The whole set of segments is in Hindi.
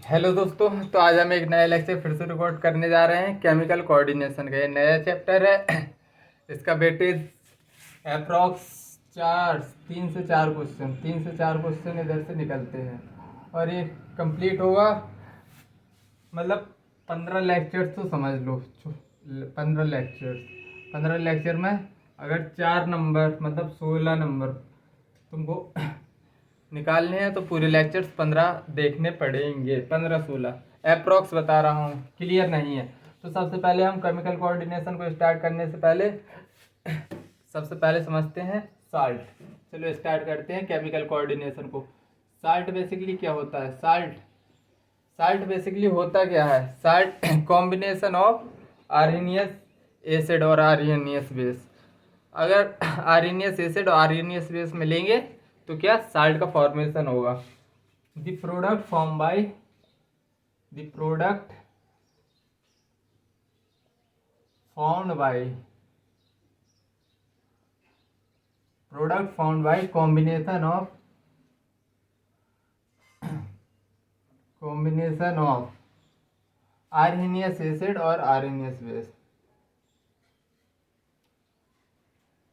हेलो दोस्तों। तो आज हम एक नया लेक्चर फिर से रिकॉर्ड करने जा रहे हैं केमिकल कोऑर्डिनेशन का। ये नया चैप्टर है। इसका वेटेज अप्रॉक्स 3 से 4 क्वेश्चन इधर से निकलते हैं और ये कंप्लीट होगा। मतलब 15 लेक्चर्स तो समझ लो। 15 लेक्चर में अगर 4 नंबर मतलब 16 नंबर तुमको निकालने हैं तो पूरे लेक्चर्स 15 देखने पड़ेंगे। 15-16 अप्रॉक्स बता रहा हूँ, क्लियर नहीं है। तो सबसे पहले हम केमिकल कोऑर्डिनेशन को स्टार्ट करने से पहले सबसे पहले समझते हैं साल्ट। चलो स्टार्ट करते हैं केमिकल कोऑर्डिनेशन को। साल्ट बेसिकली क्या होता है? साल्ट बेसिकली होता क्या है? Salt combination of arsenious acid और आर्सेनियस बेस। अगर आर्सेनियस एसिड और आर्सेनियस बेस मिलेंगे तो क्या साल्ट का फॉर्मेशन होगा। The product form by the product found by combination of arsenious acid और आर्सेनियस बेस।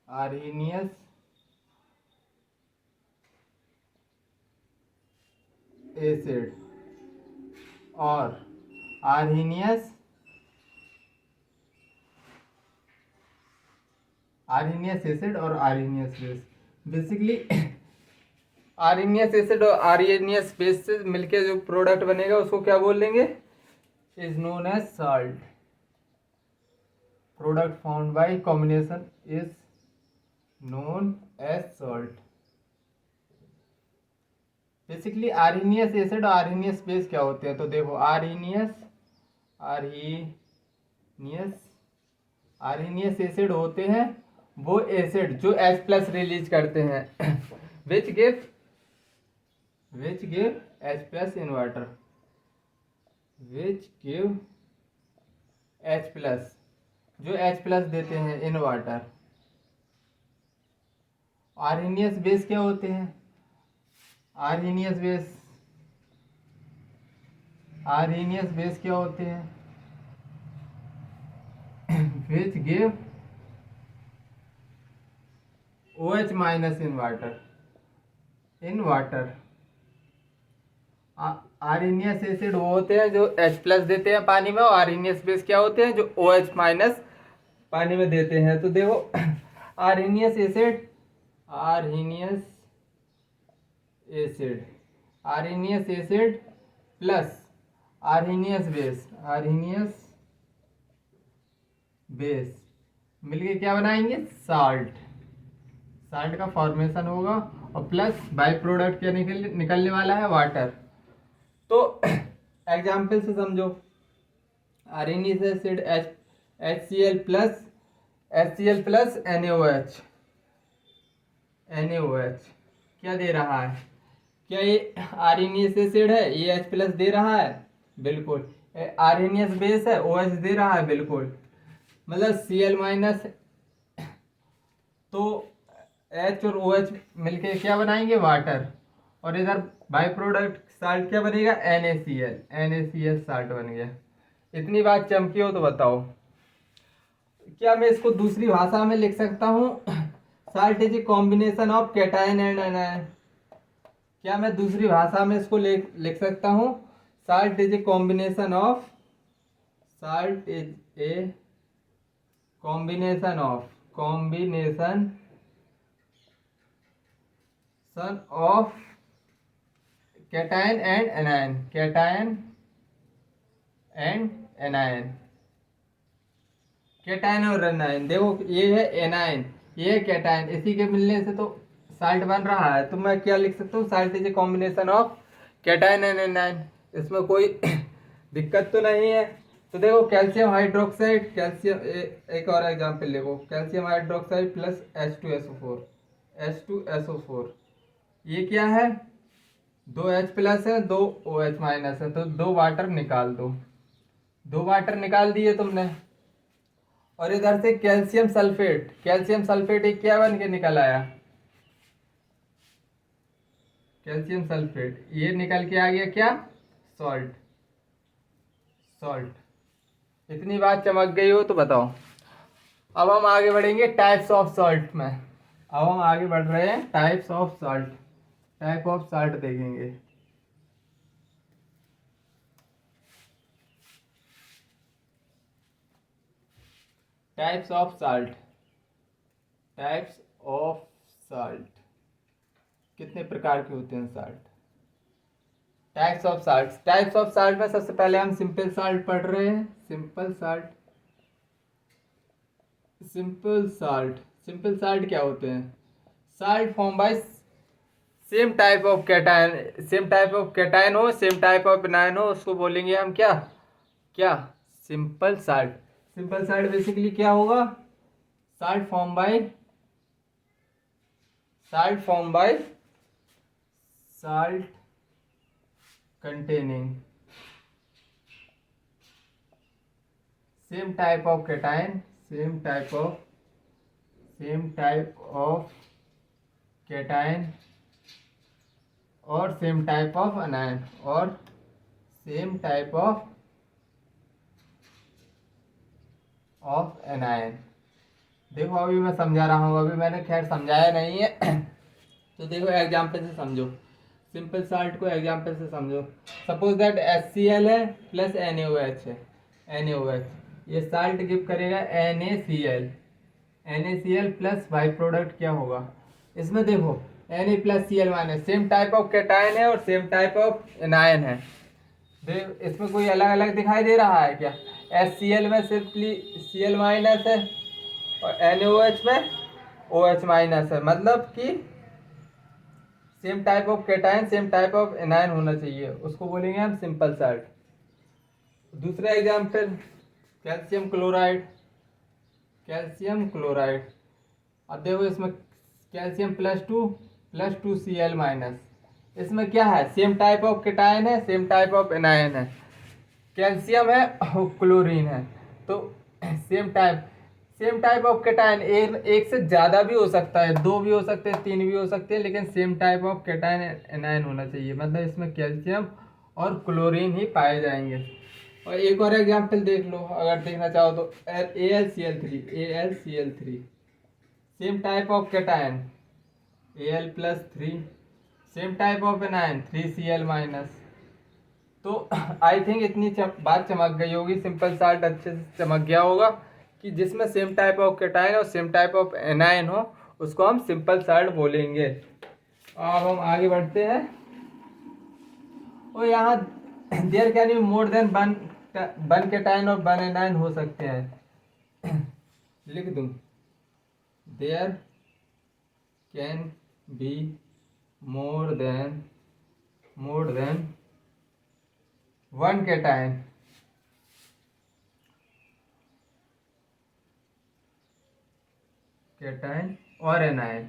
आर्सेनियस एसिड और आर्सेनियस एसिड और arsenious base. Basically arsenious acid और आर्सेनियस बेस से मिलके जो प्रोडक्ट बनेगा उसको क्या बोलेंगे? Is known as salt. Product found by combination is known as salt. Basically arsenious acid और आर्सेनियस बेस क्या होते हैं? तो देखो आर्सेनियस एसिड होते हैं वो एसिड जो H+ रिलीज करते हैं which give H+ in water, which give H+, जो H+ देते हैं इन वाटर। आर्सेनियस बेस क्या होते हैं? आर्सेनियस बेस क्या होते हैं? Which give OH- in water. Arsenious acid वो होते हैं जो H+ देते हैं पानी में, और आर्सेनियस बेस क्या होते हैं जो OH- पानी में देते हैं। तो देखो आर्सेनियस एसिड प्लस आर्सेनियस बेस मिलके क्या बनाएंगे? साल्ट का फॉर्मेशन होगा और प्लस बाय प्रोडक्ट क्या निकलने वाला है? वाटर। तो एग्जाम्पल से समझो। आर्सेनियस एसिड HCl प्लस NaOH क्या दे रहा है? क्या ये आर्सेनियस एसिड है? ये H+ दे रहा है, बिल्कुल। आर्सेनियस बेस है, OH दे रहा है, बिल्कुल। मतलब Cl- तो H और OH मिलके क्या बनाएंगे? वाटर। और इधर बाय प्रोडक्ट साल्ट क्या बनेगा? NaCl साल्ट बन गया। इतनी बात चमकी हो तो बताओ, क्या मैं इसको दूसरी भाषा में लिख सकता हूँ? Salt is a combination of cation and anion. क्या मैं दूसरी भाषा में इसको लिख सकता हूँ? Salt is a combination of cation and cation और एनायन। देखो ये है एनायन, ये है कैटायन, इसी के मिलने से तो साल्ट बन रहा है। तो मैं क्या लिख सकता हूँ? Salt is a combination of cation and anion. इसमें कोई दिक्कत तो नहीं है। तो देखो कैल्शियम हाइड्रोक्साइड, एक और एग्जांपल देखो। Calcium hydroxide plus H2SO4। ये क्या है? 2H+ है, 2OH- है, तो 2 वाटर निकाल दो। 2 वाटर निकाल दिए तुमने। और इधर से कैल्शियम सल्फेट एक क्या बन के निकल आया? कैल्शियम सल्फेट ये निकल के आ गया क्या? Salt, salt. इतनी बात चमक गई हो तो बताओ। अब हम आगे बढ़ेंगे टाइप्स ऑफ सॉल्ट में। अब हम आगे बढ़ रहे हैं types of salt, type of salt देखेंगे। Types of salt, types of salt, कितने प्रकार के होते हैं salt. Types of salt, types of salt में सबसे पहले हम सिंपल सॉल्ट पढ़ रहे हैं। Simple salt, simple salt, simple salt क्या होते हैं? Salt form by same type of cation, same type of cation हो, सेम टाइप ऑफ एनायन हो, उसको बोलेंगे हम क्या, क्या, simple salt. Simple salt basically क्या होगा? Salt form bye, salt form bye salt containing same type of cation, same type of cation और सेम टाइप ऑफ अनायन, और सेम टाइप ऑफ एनायन। देखो अभी मैं समझा रहा हूँ, अभी मैंने खैर समझाया नहीं है तो देखो एग्जाम्पल से समझो। सिंपल सॉल्ट को एग्जाम्पल से समझो। सपोज दैट HCl है प्लस NaOH है, NaOH ये सॉल्ट गिव करेगा NaCl, NaCl plus by product क्या होगा इसमें? देखो Na plus Cl minus, same type of cation है और सेम टाइप ऑफ एनायन है। देख इसमें कोई अलग अलग दिखाई दे रहा है क्या? HCl में सिंपली Cl माइनस है और NaOH में OH माइनस है, मतलब कि same type of cation same type of anion होना चाहिए, उसको बोलेंगे हम सिंपल सॉल्ट। दूसरा example calcium chloride, calcium chloride. अब देखो इसमें calcium plus two Cl minus, इसमें क्या है? सेम टाइप ऑफ कैटायन है, सेम टाइप ऑफ एनायन है, कैल्शियम है और क्लोरीन है, तो सेम टाइप ऑफ कैटायन एक से ज़्यादा भी हो सकता है, दो भी हो सकते हैं, तीन भी हो सकते हैं, लेकिन same type of cation anion होना चाहिए, मतलब इसमें कैल्शियम और क्लोरीन ही पाए जाएंगे। और एक और एग्जांपल देख लो अगर देखना चाहो तो AlCl3, same type of cation Al+3, same type of anion 3Cl minus. तो आई थिंक इतनी बात चमक गई होगी, सिंपल सॉल्ट अच्छे से चमक गया होगा कि जिसमें सेम टाइप ऑफ कैटायन और सेम टाइप ऑफ एनायन हो उसको हम सिंपल सॉल्ट बोलेंगे। अब हम आगे बढ़ते हैं। और यहाँ there can be more than one cation और वन एनायन हो सकते हैं। लिख दूं, there can be more than one cation और एनायन,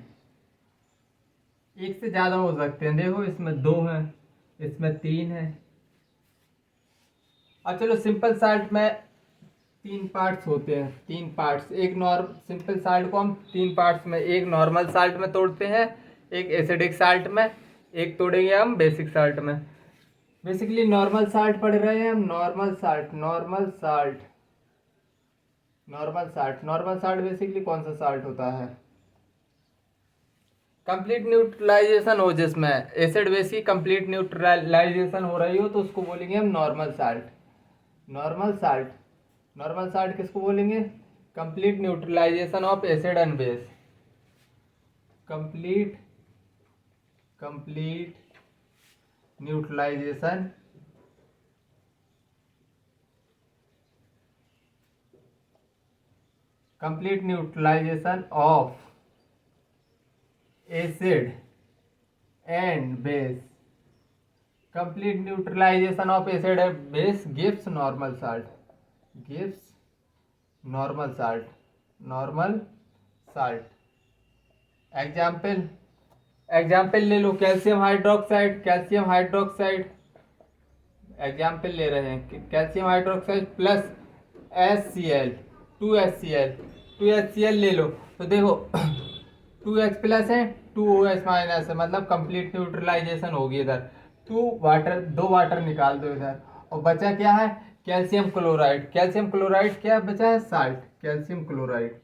एक से ज्यादा हो सकते हैं। देखो इसमें दो हैं, इसमें तीन है। अब चलो सिंपल सॉल्ट में तीन पार्ट्स होते हैं, तीन पार्ट्स। एक सिंपल सॉल्ट को हम तीन पार्ट्स में, एक नॉर्मल सॉल्ट में तोड़ते हैं, एक एसिडिक सॉल्ट में, एक तोड़ेंगे हम बेसिक सॉल्ट में। बेसिकली नॉर्मल सॉल्ट पढ़ रहे हैं हम, नॉर्मल सॉल्ट बेसिकली कौन सा सॉल्ट होता है? कंप्लीट न्यूट्रलाइजेशन हो, जिसमें एसिड बेस की कंप्लीट न्यूट्रलाइजेशन हो रही हो तो उसको बोलेंगे हम नॉर्मल सॉल्ट। नॉर्मल सॉल्ट किसको बोलेंगे? Complete neutralization of acid and base, complete neutralization of acid and base, complete neutralization of acid and base gives normal salt, example ले लो, कैल्शियम हाइड्रोक्साइड, एग्जाम्पल ले रहे हैं, calcium hydroxide plus HCl, 2HCl ले लो तो देखो 2H प्लस है, 2OH माइनस है, मतलब कंप्लीट न्यूट्रलाइजेशन होगी इधर। दो वाटर निकाल दो इधर, और बचा क्या है, कैल्शियम क्लोराइड। कैल्शियम क्लोराइड क्या बचा है, साल्ट, कैल्शियम क्लोराइड।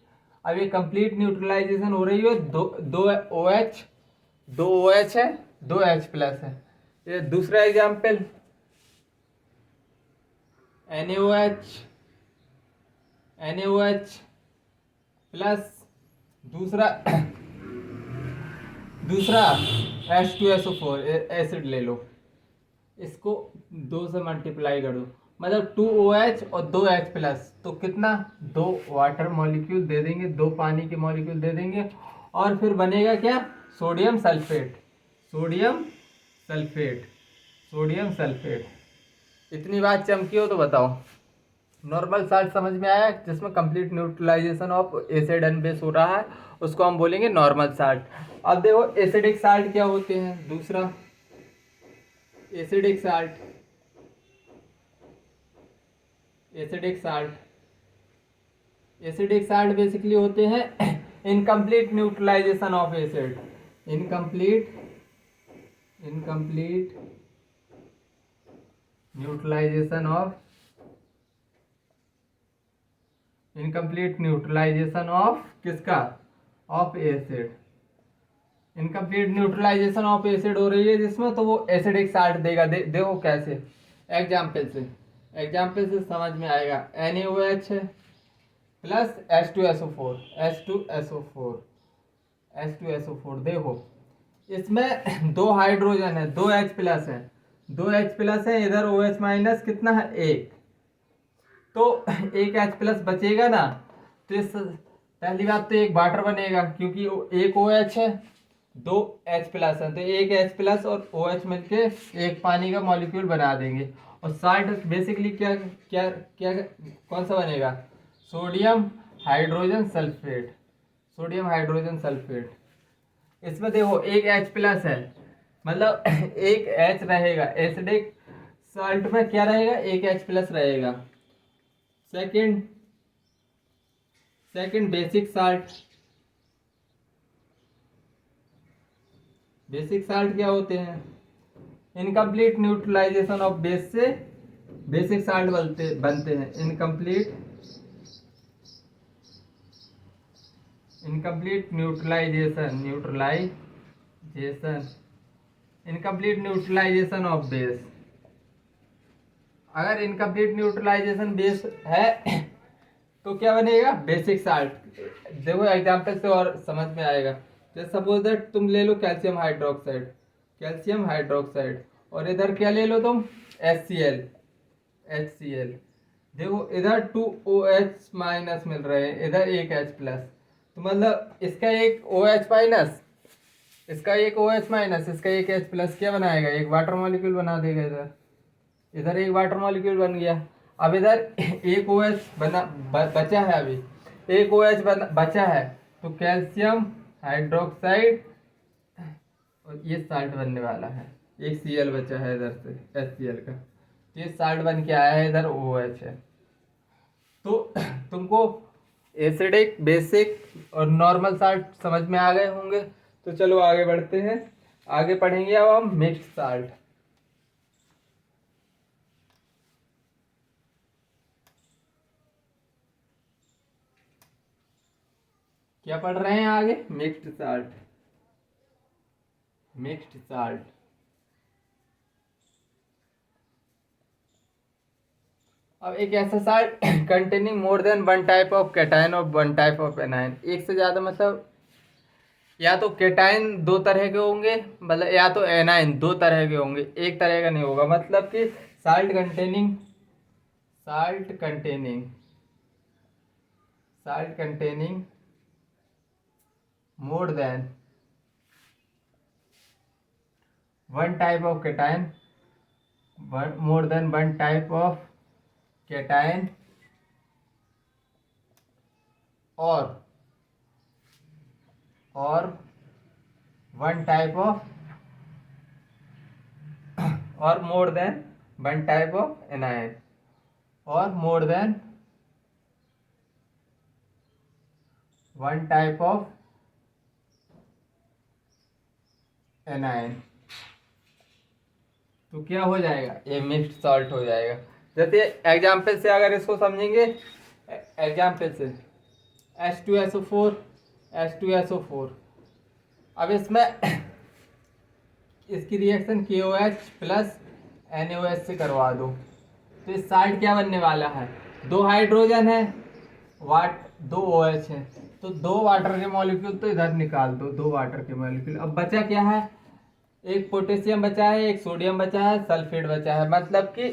अब ये कंप्लीट न्यूट्रलाइजेशन हो रही है, दो दो ओ एच, दो ओ एच है, दो एच प्लस है। ये दूसरा एग्जाम्पल, NaOH, NaOH प्लस दूसरा दूसरा H2SO4 एसिड ले लो, इसको दो से मल्टीप्लाई कर दो, मतलब 2OH और दो H प्लस, तो कितना, दो वाटर मॉलिक्यूल दे देंगे, दो पानी के मॉलिक्यूल दे देंगे, और फिर बनेगा क्या, sodium sulphate, sodium sulphate, sodium sulphate. इतनी बात चमकी हो तो बताओ। नॉर्मल साल्ट समझ में आया, जिसमें complete neutralization of acid and base हो रहा है, उसको हम बोलेंगे नॉर्मल साल्ट। अब देखो एसिडिक साल्ट क्या होते हैं, दूसरा acidic salt, acidic salt, acidic salt basically होते हैं incomplete neutralisation of acid, incomplete incomplete neutralisation of incomplete neutralisation of किसका, of acid. Incomplete neutralisation of acid हो रही है जिसमें, तो वो एसिडिक साल्ट देगा। देखो कैसे, एग्जाम्पल से समझ में आएगा। NaOH plus H2SO4, H2SO4, H2SO4, देखो इसमें दो हाइड्रोजन है, दो H प्लस है, दो H प्लस है, इधर OH माइनस कितना है, एक, तो एक H प्लस बचेगा ना, तो इस पहली बात तो एक वाटर बनेगा, क्योंकि एक OH है, दो H प्लस है, तो एक H प्लस और OH मिलके एक पानी का मॉलिक्यूल बना देंगे। और साल्ट बेसिकली क्या क्या क्या कौन सा बनेगा, sodium hydrogen sulphate, sodium hydrogen sulphate. इसमें देखो एक H प्लस है, मतलब एक H रहेगा, एसिडिक साल्ट में क्या रहेगा, एक H प्लस रहेगा। Second second basic salt, basic salt क्या होते हैं, इनकम्प्लीट न्यूट्रलाइजेशन ऑफ बेस से बेसिक साल्ट बनते हैं। Incomplete neutralisation of base. अगर इनकम्प्लीट न्यूट्रलाइजेशन बेस है तो क्या बनेगा, बेसिक साल्ट। देखो एग्जांपल से और समझ में आएगा। जैसे सपोज दैट तुम ले लो कैल्शियम हाइड्रोक्साइड, कैल्शियम हाइड्रोक्साइड, और इधर क्या ले लो तुम, HCl, HCl। देखो इधर 2OH माइनस मिल रहे हैं, इधर एक H प्लस, तो मतलब इसका एक OH माइनस, इसका एक OH माइनस, इसका एक H प्लस क्या बनाएगा, एक वाटर मॉलिक्यूल बना देगा। इधर इधर एक वाटर मॉलिक्यूल बन गया। अब इधर एक OH बचा है, अभी एक OH बचा है, तो कैल्शियम हाइड्रोक्साइड, और ये साल्ट बनने वाला है। एक Cl बचा है इधर से, HCl का, तो ये साल्ट बन के आया है, इधर OH है। तो तुमको एसिडिक, बेसिक और नॉर्मल साल्ट समझ में आ गए होंगे। तो चलो आगे बढ़ते हैं, आगे पढ़ेंगे अब हम मिक्स्ड साल्ट। क्या पढ़ रहे हैं आगे, मिक्स्ड साल्ट, मिक्स्ड साल्ट। अब एक ऐसा salt containing more than one type of cation और वन टाइप ऑफ एनायन, एक से ज्यादा, मतलब या तो कैटायन दो तरह के होंगे, मतलब या तो एनायन दो तरह के होंगे, एक तरह का नहीं होगा। मतलब कि salt containing salt containing salt containing more than one type of cation, more than one type of cation, और वन टाइप ऑफ, और more than one type of anion, और more than one type of anion. तो क्या हो जाएगा, ये मिक्स्ड सॉल्ट हो जाएगा। जैसे एग्जाम्पल से अगर इसको समझेंगे, एग्जाम्पल से H2SO4, H2SO4। अब इसमें इसकी रिएक्शन KOH प्लस NaOH से करवा दो, तो इस साल्ट क्या बनने वाला है, 2 हाइड्रोजन है, दो OH है, तो 2 वाटर के मॉलिक्यूल तो इधर निकाल दो, 2 वाटर के मॉलिक्यूल। अब बचा क्या है, एक पोटेशियम बचा है, एक सोडियम बचा है, सल्फेट बचा है, मतलब कि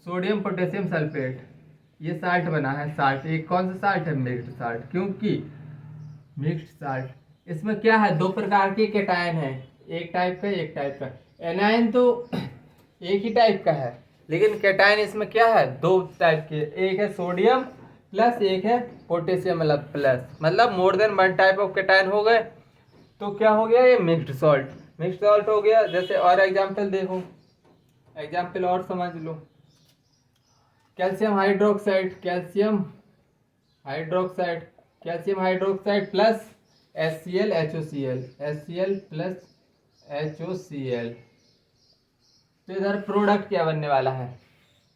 सोडियम पोटेशियम सल्फेट, ये साल्ट बना है। साल्ट एक कौन सा साल्ट है, मिक्स्ड साल्ट, क्योंकि मिक्स्ड साल्ट इसमें क्या है, 2 प्रकार के केटायन है, एक टाइप का एक टाइप का। एनायन तो एक ही टाइप का है, लेकिन केटायन इसमें क्या है, 2 टाइप के, एक है सोडियम प्लस एक है पोटेशियम प्लस, मतलब more than 1 type of cation हो गए। तो क्या हो गया, ये मिक्स्ड सॉल्ट, मिक्स्ड सॉल्ट हो गया। जैसे और एग्जांपल देखो, एग्जांपल और समझ लो, calcium hydroxide, calcium hydroxide, calcium hydroxide plus HCl HOCl, HCl plus HOCl। तो इधर प्रोडक्ट क्या बनने वाला है,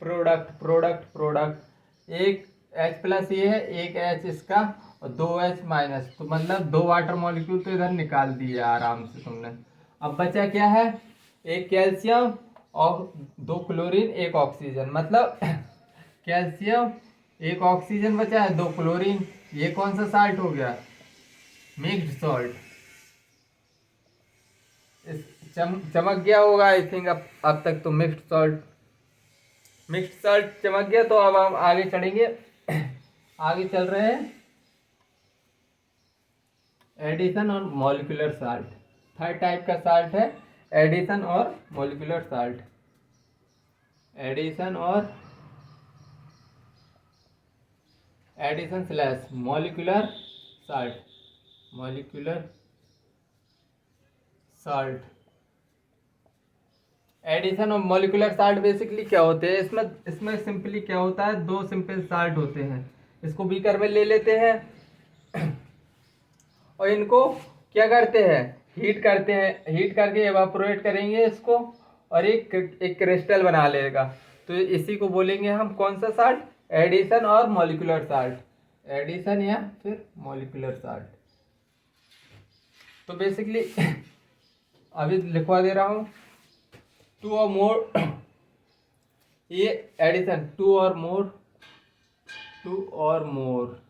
प्रोडक्ट प्रोडक्ट प्रोडक्ट, एक H प्लस ये है, एक H इसका और 2H माइनस, तो मतलब 2 वाटर मॉलिक्यूल तो इधर निकाल दिए आराम से तुमने। अब बचा क्या है, एक कैल्शियम और 2 क्लोरीन एक ऑक्सीजन, मतलब कैल्शियम एक ऑक्सीजन बचा है, 2 क्लोरीन, ये कौन सा साल्ट हो गया, मिक्स्ड सॉल्ट। चमक गया होगा आई थिंक, अब तक तो मिक्स्ड सॉल्ट, मिक्स्ड सॉल्ट चमक गया। तो अब हम आगे चढ़ेंगे, आगे चल रहे हैं, एडिशन और मॉलिक्यूलर साल्ट। थर्ड टाइप का साल्ट है एडिशन और मॉलिक्यूलर साल्ट, एडिशन और addition slash molecular salt, molecular salt. Addition और मॉलिक्यूलर साल्ट बेसिकली क्या होते हैं, इसमें इसमें सिंपली क्या होता है, 2 सिंपल साल्ट होते हैं, इसको बीकर में ले लेते हैं और इनको क्या करते हैं, हीट करते हैं, हीट करके एवापोरेट करेंगे इसको, और एक क्रिस्टल बना लेगा। तो इसी को बोलेंगे हम कौन सा साल्ट, एडिशन और मॉलिक्यूलर साल्ट, एडिशन या फिर मॉलिक्यूलर साल्ट। तो बेसिकली अभी लिखवा दे रहा हूँ, 2 और मोर, ये एडिशन, 2 और मोर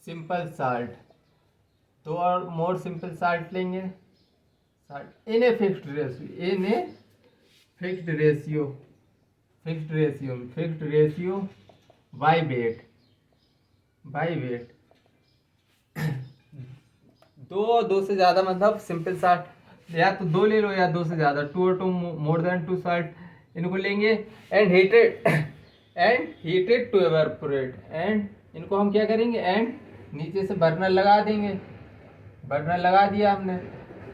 सिंपल साल्ट, 2 और मोर सिंपल साल्ट लेंगे, salt in a fixed ratio, in a fixed ratio, fixed ratio by wait, दो से ज़्यादा, मतलब सिंपल साल्ट या तो 2 ले लो या 2 से ज़्यादा, 2 और 2 मोर देन 2 साल्ट, इनको लेंगे and heated to evaporate, and इनको हम क्या करेंगे, एंड नीचे से बर्नर लगा देंगे, बर्नर लगा दिया हमने,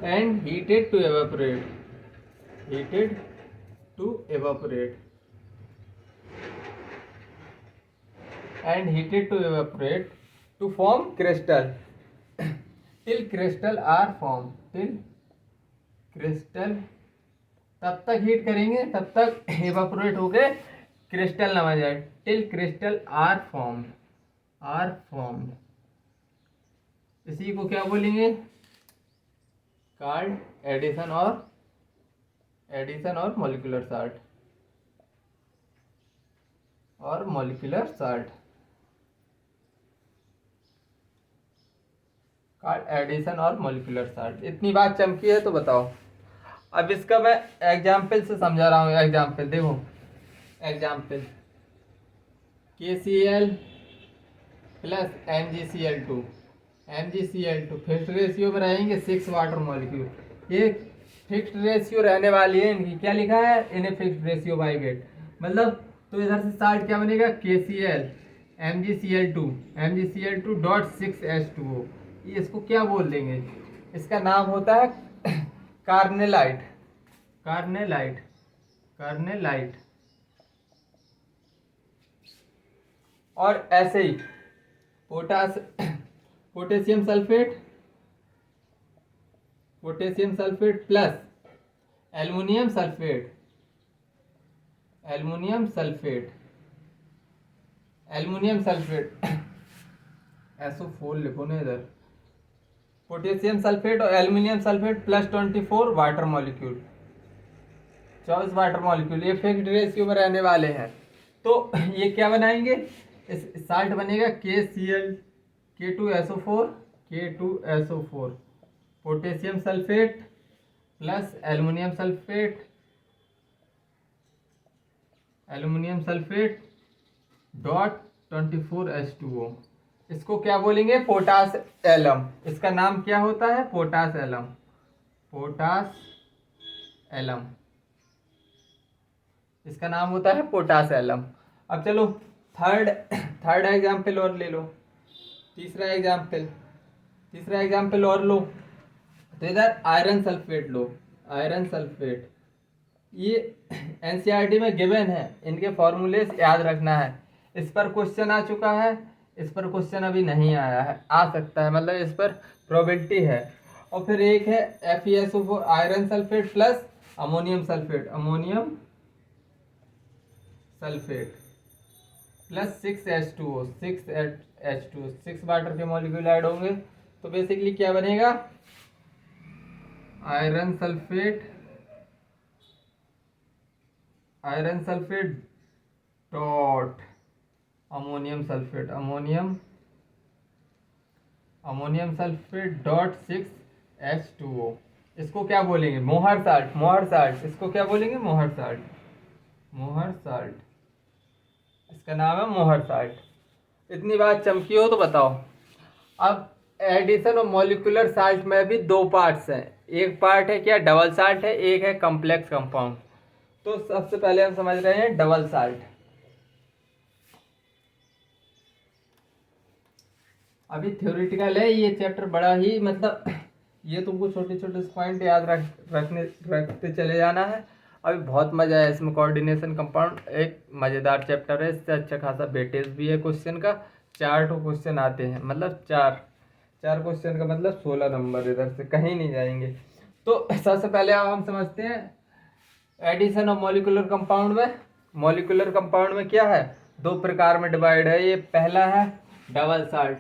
and heated to evaporate, heated to evaporate, and heated to evaporate to form crystal, till crystal are form, till crystal, तब तक हीट करेंगे तब तक एवापोरेट हो गए क्रिस्टल ना बन जाए, टिल क्रिस्टल आर फॉर्म, इसी को क्या बोलेंगे, कॉल्ड एडिशन और मॉलिक्यूलर साल्ट, और मॉलिक्यूलर साल्ट, एडिशन और मॉलिक्यूलर साल्ट। इतनी बात चमकी है तो बताओ। अब इसका मैं एग्जाम्पल से समझा रहा हूँ, एग्जाम्पल देखो, example KCl plus MgCl2, fixed ratio में रहेंगे 6 वाटर मॉलिक्यूल, ये फिक्स्ड रेशियो रहने वाली है इनकी, क्या लिखा है, इन्हें फिक्स्ड रेशियो बाई वेट, मतलब तो इधर से साल्ट क्या बनेगा, KCl MgCl2 डॉट 6H2O, इसको क्या बोल देंगे, इसका नाम होता है कार्नेलाइट, और ऐसे ही potassium sulphate plus aluminium sulphate, aluminium sulphate, aluminium sulphate SO4 लिखो ना इधर। पोटेशियम सल्फेट और aluminium sulphate plus 24 water molecule, 24 water molecule, ये फिक्स्ड रेशियो में रहने वाले हैं। तो ये क्या बनाएंगे, इस साल्ट बनेगा KCl, K2SO4, K2SO4, potassium sulphate plus aluminium sulphate, aluminium sulphate dot 24H2O। इसको क्या बोलेंगे, पोटास एलम। इसका नाम क्या होता है, पोटास एलम, पोटास एलम, इसका नाम होता है पोटास एलम। अब चलो थर्ड एग्जाम्पल और ले लो, तीसरा एग्जाम्पल और लो। तो इधर आयरन सल्फेट लो, आयरन सल्फेट, ये एनसीईआरटी में गिवन है, इनके फॉर्मूले याद रखना है। इस पर क्वेश्चन आ चुका है, इस पर क्वेश्चन अभी नहीं आया है, आ सकता है, मतलब इस पर प्रोबेबिलिटी है। और फिर एक है FeSO4 iron sulphate plus ammonium sulphate, ammonium sulphate plus 6H2O, 6H2O, 6 water के मॉलिक्यूल ऐड होंगे। तो बेसिकली क्या बनेगा, iron sulphate, iron sulphate dot ammonium sulphate, ammonium sulphate dot 6H2O। इसको क्या बोलेंगे, मोहर साल्ट, मोहर साल्ट, इसको क्या बोलेंगे, मोहर साल्ट, मोहर साल्ट, इसका नाम है मोहर साल्ट। इतनी बात चमकी हो तो बताओ। अब एडिशन और मॉलिक्यूलर साल्ट में भी दो पार्ट्स हैं, एक पार्ट है क्या, डबल साल्ट है, एक है कॉम्प्लेक्स कंपाउंड। तो सबसे पहले हम समझ रहे हैं डबल साल्ट। अभी थ्योरेटिकल है ये चैप्टर, बड़ा ही मतलब ये तुमको छोटे छोटे पॉइंट याद रखते चले जाना है। अभी बहुत मजा है इसमें, कोऑर्डिनेशन कंपाउंड एक मज़ेदार चैप्टर है, इससे अच्छा खासा वेटेज भी है क्वेश्चन का। 4 क्वेश्चन आते हैं, मतलब चार क्वेश्चन का मतलब 16 नंबर, इधर से कहीं नहीं जाएंगे। तो सबसे पहले अब हम समझते हैं एडिशन ऑफ मॉलिक्यूलर कंपाउंड में। मॉलिक्यूलर कंपाउंड में क्या है, दो प्रकार में डिवाइड है। ये पहला है double salt,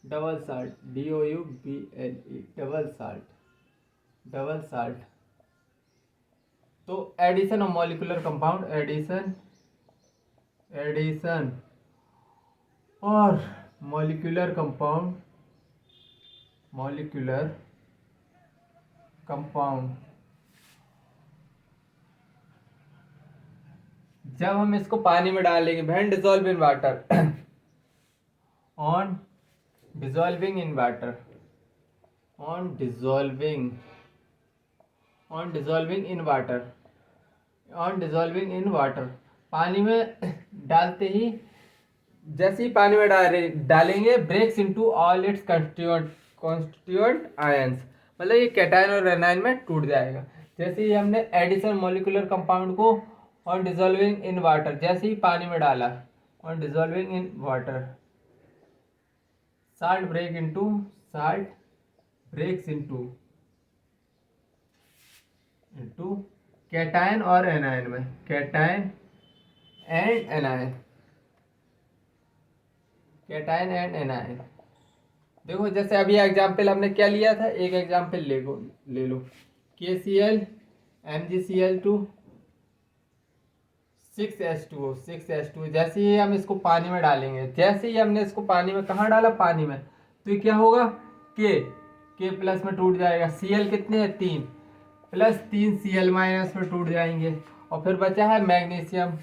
double salt, DOUBLE, double salt, double salt. तो addition of molecular compound, addition और मॉलिक्यूलर कंपाउंड, मॉलिक्यूलर कंपाउंड, जब हम इसको पानी में डालेंगे, when dissolve in water, on dissolving in water, on dissolving, on dissolving in water, on dissolving in water, पानी में डालते ही, जैसे ही पानी में डालेंगे, breaks into all its constituent ions, मतलब ये कैटायन और एनायन में टूट जाएगा। जैसे ही हमने एडिशन मॉलिक्यूलर कंपाउंड को ऑन डिसॉल्विंग इन वाटर, जैसे ही पानी में डाला, on dissolving in water, salt break into, salt breaks into cation और एनायन में, cation and anion, cation and anion. देखो जैसे अभी एग्जाम्पल हमने क्या लिया था, एक एग्जाम्पल ले लो KCl MgCl2 6H2O, 6H2O। जैसे ही हम इसको पानी में डालेंगे, जैसे ही हमने इसको पानी में, कहाँ डाला, पानी में, तो ये क्या होगा, K प्लस में टूट जाएगा, Cl कितने हैं, 3 प्लस 3 Cl माइनस में टूट जाएंगे, और फिर बचा है मैग्नीशियम,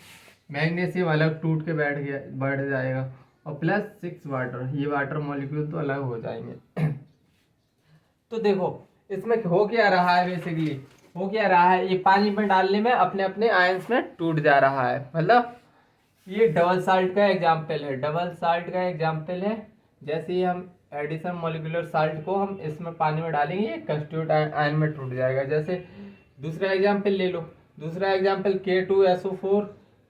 मैग्नीशियम अलग टूट के बैठ गया, बढ़ जाएगा, और प्लस 6 वाटर, ये वाटर मॉलिक्यूल तो अलग हो जाएंगे। तो देखो इसमें हो क्या रहा है, बेसिकली हो क्या रहा है, ये पानी में डालने में अपने अपने आयंस में टूट जा रहा है, मतलब ये डबल साल्ट का एग्जाम्पल है, डबल साल्ट का एग्जाम्पल है। जैसे ही हम एडिशन मॉलिक्यूलर साल्ट को हम इसमें पानी में डालेंगे, ये कंस्टिट्यूट आयन में टूट जाएगा। जैसे दूसरा एग्जाम्पल ले लो, दूसरा example K2SO4,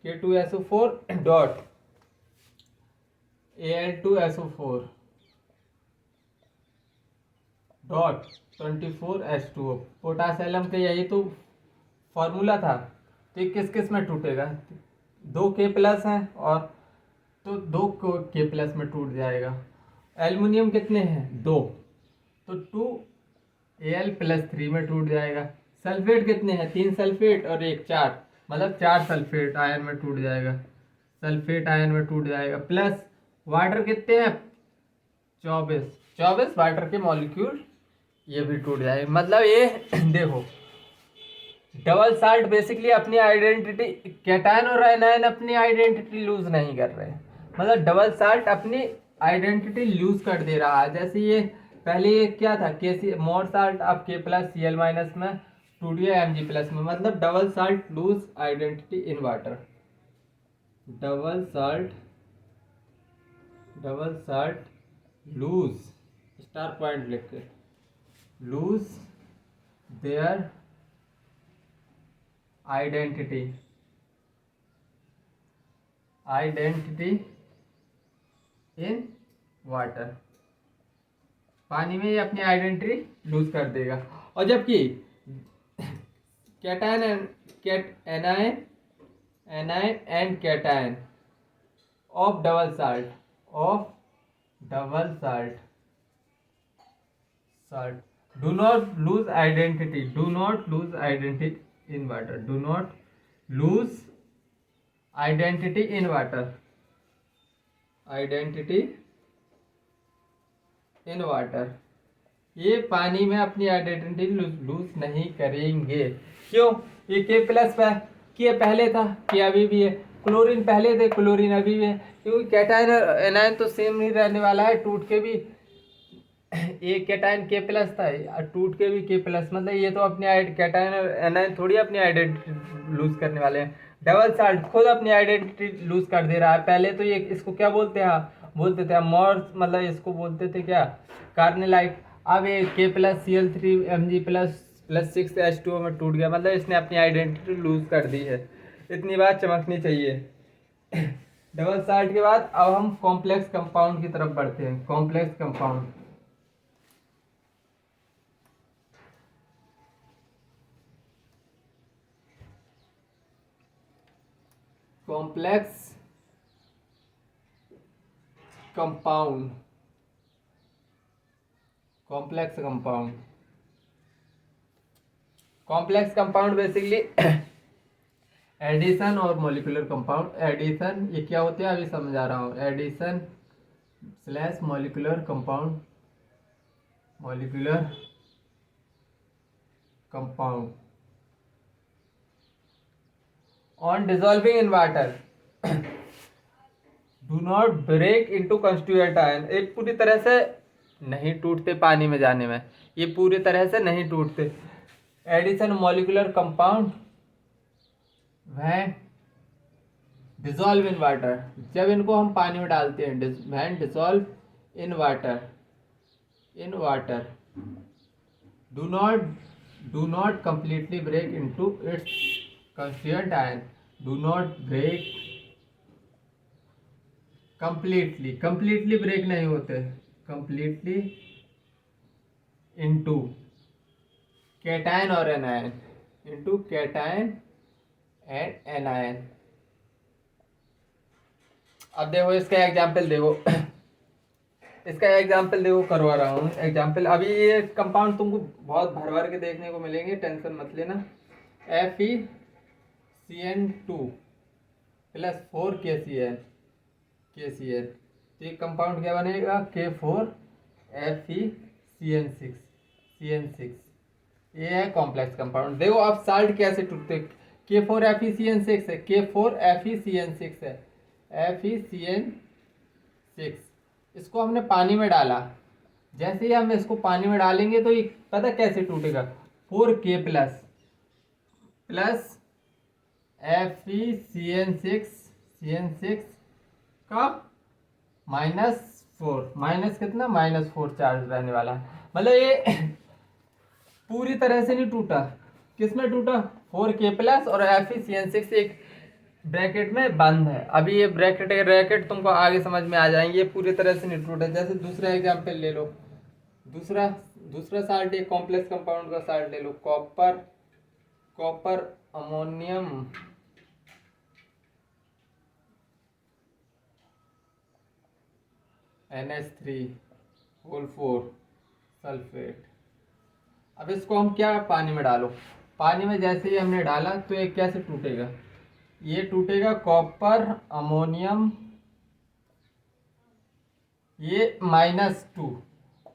K2SO4 dot Al2SO4 dot 24H2O। Potassium के यही तो फॉर्मूला था, तो ये किस किस में टूटेगा, 2K+ हैं और तो 2K+ में टूट जाएगा। एल्युमिनियम कितने हैं, 2, तो 2Al+3 में टूट जाएगा। सल्फेट कितने हैं, 3 सल्फेट और 1 4, मतलब 4 सल्फेट आयन में टूट जाएगा, सल्फेट आयन में टूट जाएगा। प्लस वाटर कितने हैं, 24 वाटर के मॉलिक्यूल, ये भी टूट जाएगा। मतलब ये देखो, डबल साल्ट बेसिकली अपनी आइडेंटिटी, कैटायन और एनायन अपनी आइडेंटिटी लूज नहीं कर रहे हैं, मतलब डबल साल्ट अपनी आइडेंटिटी लूज कर दे रहा है। जैसे ये पहले ये क्या था, के मोर साल्ट, अब K+Cl- में टूट गया Mg+ में, मतलब double salt loose identity in water. Double salt loose, star point लिख के, loose there identity in water, पानी में ये अपनी आइडेंटिटी लूज कर देगा। और जबकि cation anion and cation of double salt do not lose identity in water, do not lose identity in water, ये पानी में अपनी आइडेंटिटी लूज नहीं करेंगे। क्यों, ये K+ पे, के पहले था, के अभी भी है, क्लोरीन पहले थे, क्लोरीन अभी भी है, क्योंकि कैटायन और एनायन तो सेम नहीं रहने वाला है, टूट के भी एक कैटायन K+ था, टूट के भी K+, मतलब ये तो अपनी कैटायन और एनायन थोड़ी अपनी आइडेंटिटी लूज करने वाले हैं। डबल साल्ट खुद अपनी आइडेंटिटी लूज कर दे रहा है। पहले तो ये इसको क्या बोलते थे मॉर्स, मतलब इसको बोलते थे क्या, कार्नेलाइट। अब ये K+Cl3 Mg++6H2O में टूट गया, मतलब इसने अपनी आइडेंटिटी लूज कर दी है। इतनी बात चमकनी चाहिए। डबल साल्ट के बाद अब हम कॉम्प्लेक्स कंपाउंड की तरफ बढ़ते हैं। Complex compound, complex compound basically addition और मॉलिक्यूलर कंपाउंड। एडिशन ये क्या होते हैं अभी समझा रहा हूँ, addition / molecular compound on dissolving in water do not break into constituent ion, एक पूरी तरह से नहीं टूटते पानी में जाने में, ये पूरी तरह से नहीं टूटते। Addition molecular compound when dissolve in water, जब इनको हम पानी में डालते हैं, when dissolve in water do not completely break into its constituent ion, do not break completely break नहीं होते, कंप्लीटली इनटू कैटायन और anion, into cation and anion. अब देखो इसका एग्जाम्पल देखो, करवा रहा हूँ एग्जाम्पल। अभी ये कंपाउंड तुमको बहुत भर भर के देखने को मिलेंगे, टेंशन मत लेना। FeCN2 + 4KCl, तो ये कंपाउंड क्या बनेगा, K4FeCN6, ये है कॉम्प्लेक्स कंपाउंड। देखो अब साल्ट कैसे टूटते, K4FeCN6 है, K4FeCN6 है, FeCN6, इसको हमने पानी में डाला, जैसे ही हम इसको पानी में डालेंगे तो ये पता कैसे टूटेगा, 4K प्लस FeCN6 का -4, माइनस कितना, -4 चार्ज रहने वाला है। मतलब ये पूरी तरह से नहीं टूटा, किसमें टूटा, 4K+ और FeCN6 एक ब्रैकेट में बंद है। अभी ये ब्रैकेट तुमको आगे समझ में आ जाएंगे, ये पूरी तरह से नहीं टूटा। जैसे दूसरा एग्जांपल ले लो, दूसरा साल्ट, एक कॉम्प्लेक्स कंपाउंड का साल्ट ले लो, कॉपर अमोनियम NH3 सल्फेट। अब इसको हम क्या पानी में डालो, पानी में जैसे ही हमने डाला तो ये कैसे टूटेगा, ये टूटेगा कॉपर अमोनियम, ये -2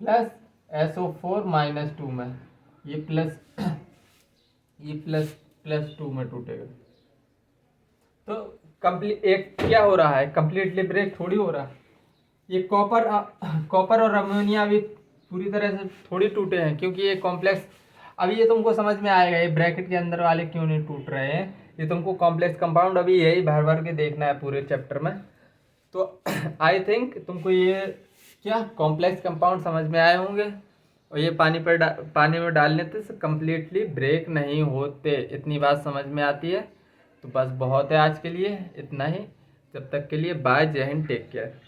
प्लस SO4 -2 में, ये प्लस ये +2 में टूटेगा। तो कंप्लीट एक क्या हो रहा है, कंप्लीटली ब्रेक थोड़ी हो रहा। ये कॉपर और अमोनिया अभी पूरी तरह से थोड़ी टूटे हैं, क्योंकि ये कॉम्प्लेक्स, अभी ये तुमको समझ में आएगा ये ब्रैकेट के अंदर वाले क्यों नहीं टूट रहे हैं। ये तुमको कॉम्प्लेक्स कंपाउंड अभी यही भर भर के देखना है पूरे चैप्टर में। तो आई थिंक तुमको ये क्या कॉम्प्लेक्स कंपाउंड समझ में आए होंगे, और ये पानी में डालने से कम्प्लीटली ब्रेक नहीं होते, इतनी बात समझ में आती है। तो बस बहुत है आज के लिए, इतना ही। जब तक के लिए बाय, जय हिंद, टेक केयर।